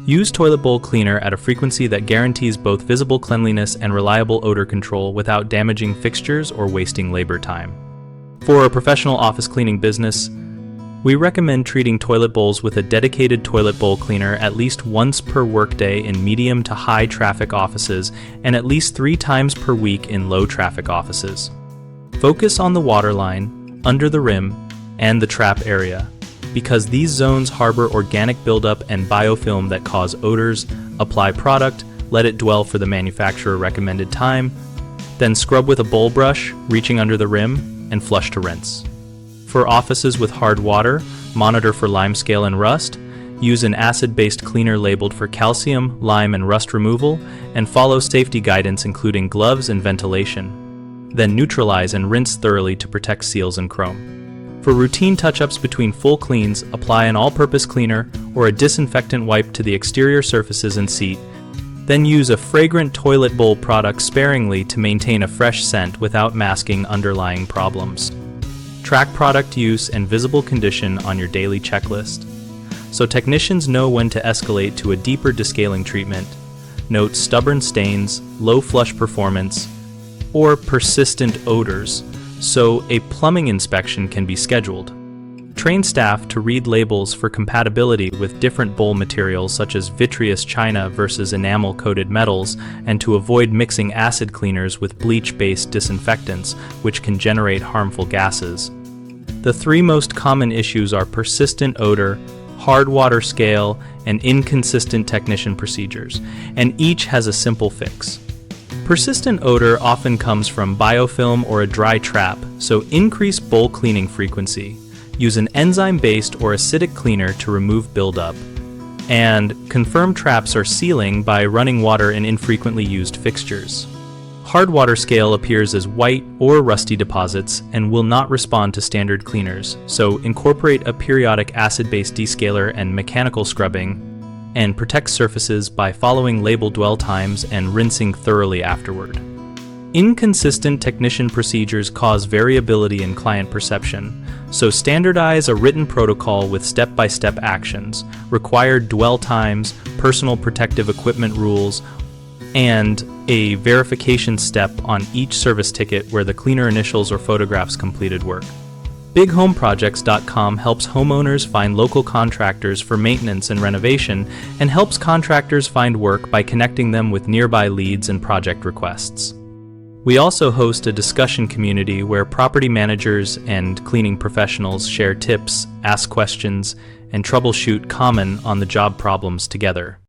Use toilet bowl cleaner at a frequency that guarantees both visible cleanliness and reliable odor control without damaging fixtures or wasting labor time. For a professional office cleaning business, we recommend treating toilet bowls with a dedicated toilet bowl cleaner at least once per workday in medium to high traffic offices and at least 3 times per week in low traffic offices. Focus on the waterline, under the rim, and the trap area, because these zones harbor organic buildup and biofilm that cause odors. Apply product, let it dwell for the manufacturer recommended time, then scrub with a bowl brush, reaching under the rim, and flush to rinse. For offices with hard water, monitor for limescale and rust, use an acid-based cleaner labeled for calcium, lime, and rust removal, and follow safety guidance including gloves and ventilation. Then neutralize and rinse thoroughly to protect seals and chrome. For routine touch-ups between full cleans, apply an all-purpose cleaner or a disinfectant wipe to the exterior surfaces and seat. Then use a fragrant toilet bowl product sparingly to maintain a fresh scent without masking underlying problems. Track product use and visible condition on your daily checklist, so technicians know when to escalate to a deeper descaling treatment. Note stubborn stains, low flush performance, or persistent odors, so a plumbing inspection can be scheduled. Train staff to read labels for compatibility with different bowl materials such as vitreous china versus enamel-coated metals, and to avoid mixing acid cleaners with bleach-based disinfectants, which can generate harmful gases. The 3 most common issues are persistent odor, hard water scale, and inconsistent technician procedures, and each has a simple fix. Persistent odor often comes from biofilm or a dry trap, so increase bowl cleaning frequency. Use an enzyme-based or acidic cleaner to remove buildup. And confirm traps are sealing by running water in infrequently used fixtures. Hard water scale appears as white or rusty deposits and will not respond to standard cleaners, so incorporate a periodic acid-based descaler and mechanical scrubbing, and protect surfaces by following label dwell times and rinsing thoroughly afterward. Inconsistent technician procedures cause variability in client perception, so standardize a written protocol with step-by-step actions, required dwell times, personal protective equipment rules, and a verification step on each service ticket where the cleaner initials or photographs completed work. BigHomeProjects.com helps homeowners find local contractors for maintenance and renovation, and helps contractors find work by connecting them with nearby leads and project requests. We also host a discussion community where property managers and cleaning professionals share tips, ask questions, and troubleshoot common on-the-job problems together.